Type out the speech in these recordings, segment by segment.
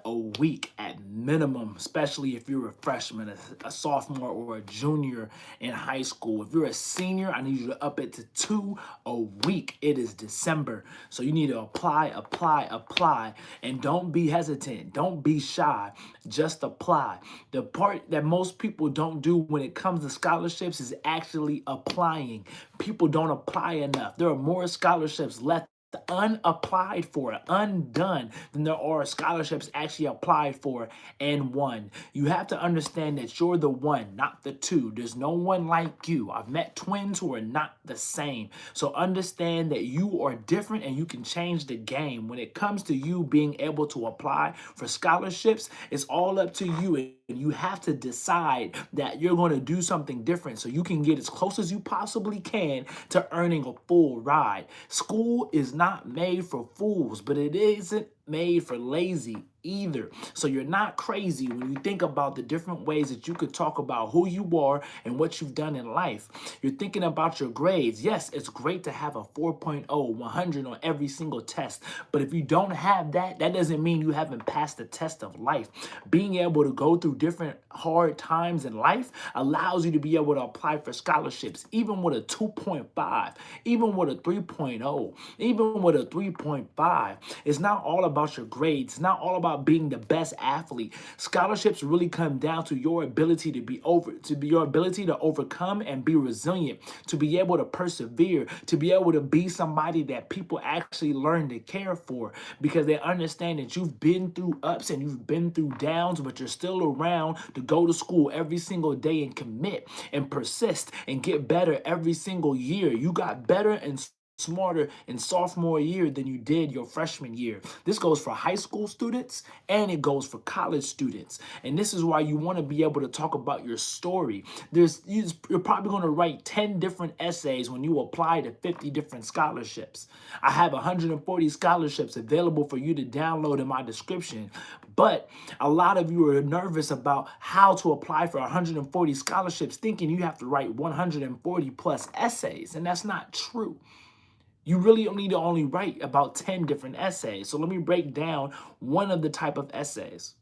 a week at minimum, especially if you're a freshman, a sophomore, or a junior in high school. If you're a senior, I need you to up it to 2 a week. It is December. So you need to apply, apply, apply. And don't be hesitant. Don't be shy. Just apply. The part that most people don't do when it comes to scholarships is actually applying. People don't apply enough. There are more scholarships left unapplied for, undone, than there are scholarships actually applied for and won. You have to understand that you're the one, not the two. There's no one like you. I've met twins who are not the same. So understand that you are different and you can change the game. When it comes to you being able to apply for scholarships, it's all up to you. And you have to decide that you're going to do something different so you can get as close as you possibly can to earning a full ride. School is not made for fools, but it isn't made for lazy either. So you're not crazy when you think about the different ways that you could talk about who you are and what you've done in life. You're thinking about your grades. Yes, it's great to have a 4.0, 100 on every single test. But if you don't have that, that doesn't mean you haven't passed the test of life. Being able to go through different hard times in life allows you to be able to apply for scholarships, even with a 2.5, even with a 3.0, even with a 3.5. It's not all about your grades. It's not all about being the best athlete. Scholarships really come down to your ability your ability to overcome and be resilient, to be able to persevere, to be able to be somebody that people actually learn to care for because they understand that you've been through ups and you've been through downs, but you're still around to go to school every single day and commit and persist and get better every single year. You got better and smarter in sophomore year than you did your freshman year. This goes for high school students and it goes for college students. And this is why you want to be able to talk about your story. You're probably going to write 10 different essays when you apply to 50 different scholarships. I have 140 scholarships available for you to download in my description. But a lot of you are nervous about how to apply for 140 scholarships, thinking you have to write 140 plus essays. And that's not true. You really need to only write about 10 different essays. So let me break down one of the type of essays.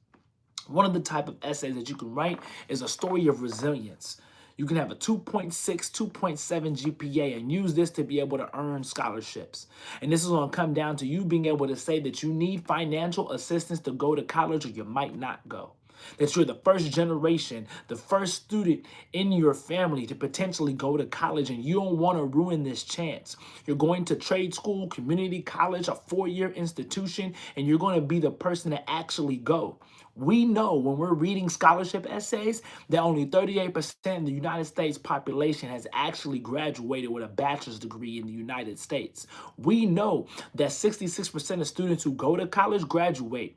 One of the type of essays that you can write is a story of resilience. You can have a 2.6, 2.7 GPA and use this to be able to earn scholarships. And this is going to come down to you being able to say that you need financial assistance to go to college or you might not go. That you're the first generation, the first student in your family to potentially go to college and you don't want to ruin this chance. You're going to trade school, community college, a 4-year institution, and you're going to be the person to actually go. We know when we're reading scholarship essays that only 38% of the United States population has actually graduated with a bachelor's degree in the United States. We know that 66% of students who go to college graduate,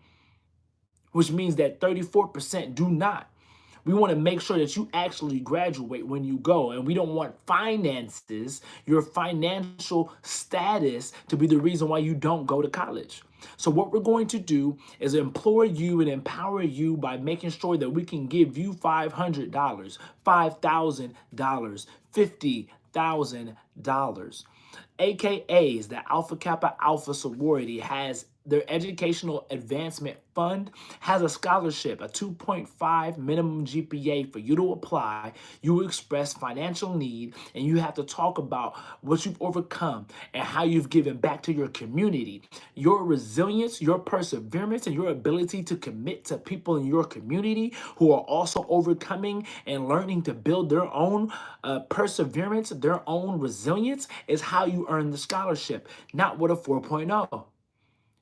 which means that 34% do not. We want to make sure that you actually graduate when you go. And we don't want finances, your financial status, to be the reason why you don't go to college. So what we're going to do is implore you and empower you by making sure that we can give you $500, $5,000, $50,000. AKAs, the Alpha Kappa Alpha sorority, has their educational advancement fund, has a scholarship, a 2.5 minimum GPA for you to apply. You express financial need and you have to talk about what you've overcome and how you've given back to your community. Your resilience, your perseverance, and your ability to commit to people in your community who are also overcoming and learning to build their own perseverance, their own resilience is how you earn the scholarship, not with a 4.0.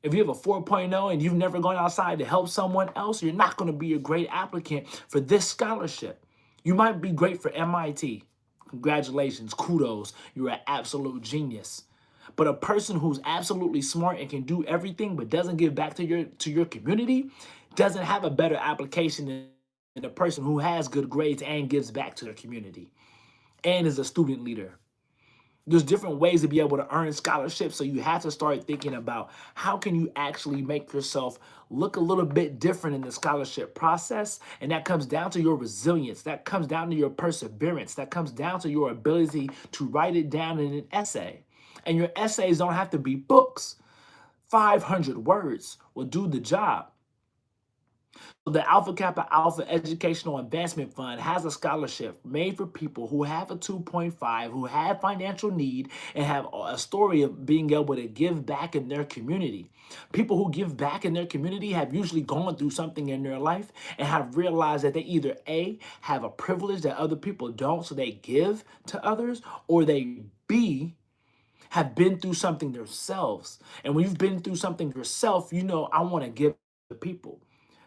If you have a 4.0 and you've never gone outside to help someone else, you're not going to be a great applicant for this scholarship. You might be great for MIT. Congratulations, kudos, you're an absolute genius. But a person who's absolutely smart and can do everything but doesn't give back to your community doesn't have a better application than a person who has good grades and gives back to their community and is a student leader. There's different ways to be able to earn scholarships, so you have to start thinking about how can you actually make yourself look a little bit different in the scholarship process, and that comes down to your resilience, that comes down to your perseverance, that comes down to your ability to write it down in an essay. And your essays don't have to be books. 500 words will do the job. the Alpha Kappa Alpha Educational Advancement Fund has a scholarship made for people who have a 2.5, who have financial need, and have a story of being able to give back in their community. People who give back in their community have usually gone through something in their life and have realized that they either A, have a privilege that other people don't, so they give to others, or they B, have been through something themselves. And when you've been through something yourself, you know, I want to give to people.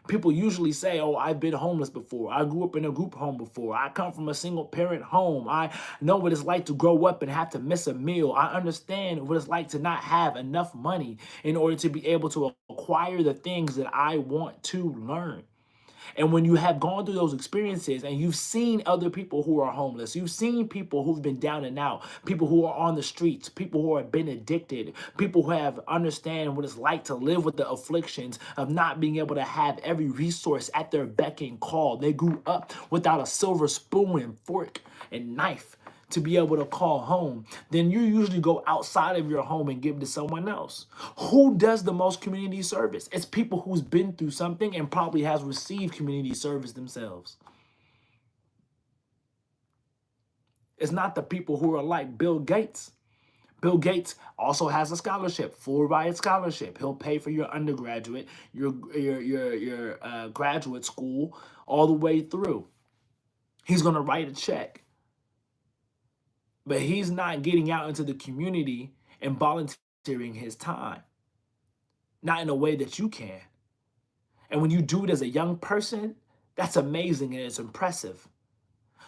People usually say, oh, I've been homeless before. I grew up in a group home before. I come from a single parent home. I know what it's like to grow up and have to miss a meal. I understand what it's like to not have enough money in order to be able to acquire the things that I want to learn. And when you have gone through those experiences and you've seen other people who are homeless, you've seen people who've been down and out, people who are on the streets, people who have been addicted, people who have understand what it's like to live with the afflictions of not being able to have every resource at their beck and call. They grew up without a silver spoon and fork and knife to be able to call home, then you usually go outside of your home and give to someone else. Who does the most community service? It's people who's been through something and probably has received community service themselves. It's not the people who are like Bill Gates. Bill Gates also has a scholarship, full ride scholarship. He'll pay for your undergraduate, your graduate school, all the way through. He's gonna write a check. But he's not getting out into the community and volunteering his time, not in a way that you can. And when you do it as a young person, that's amazing and it's impressive.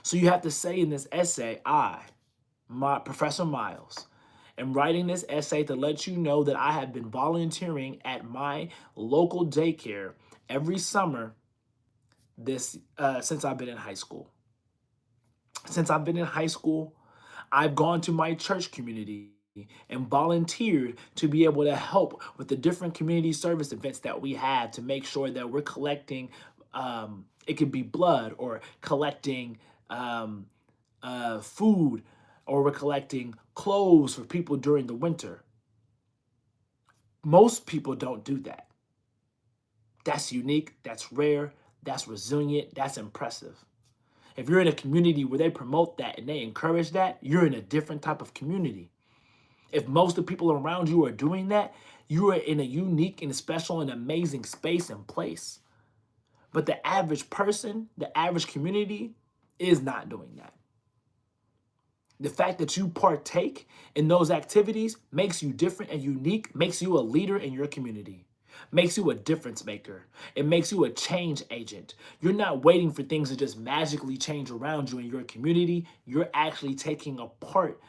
So you have to say in this essay, my Professor Miles, am writing this essay to let you know that I have been volunteering at my local daycare every summer this since I've been in high school. Since I've been in high school, I've gone to my church community and volunteered to be able to help with the different community service events that we have to make sure that we're collecting, it could be blood or collecting food, or we're collecting clothes for people during the winter. Most people don't do that. That's unique, that's rare, that's resilient, that's impressive. If you're in a community where they promote that and they encourage that, you're in a different type of community. If most of the people around you are doing that, you are in a unique and special and amazing space and place. But the average person, the average community is not doing that. The fact that you partake in those activities makes you different and unique, makes you a leader in your community, makes you a difference maker. It makes you a change agent. You're not waiting for things to just magically change around you in your community. You're actually taking a part.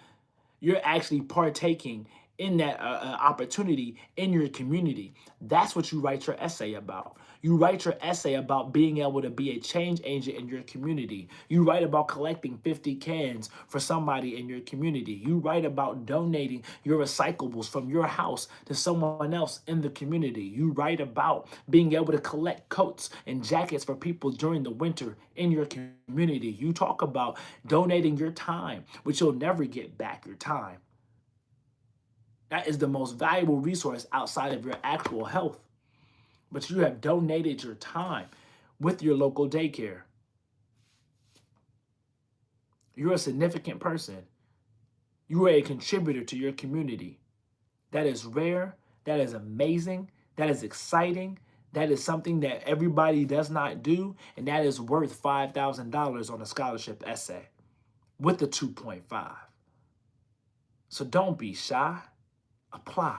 You're actually partaking in that opportunity in your community. That's what you write your essay about. You write your essay about being able to be a change agent in your community. You write about collecting 50 cans for somebody in your community. You write about donating your recyclables from your house to someone else in the community. You write about being able to collect coats and jackets for people during the winter in your community. You talk about donating your time, which you'll never get back your time. That is the most valuable resource outside of your actual health. But you have donated your time with your local daycare. You're a significant person. You are a contributor to your community. That is rare. That is amazing. That is exciting. That is something that everybody does not do. And that is worth $5,000 on a scholarship essay with the 2.5. So don't be shy. Apply.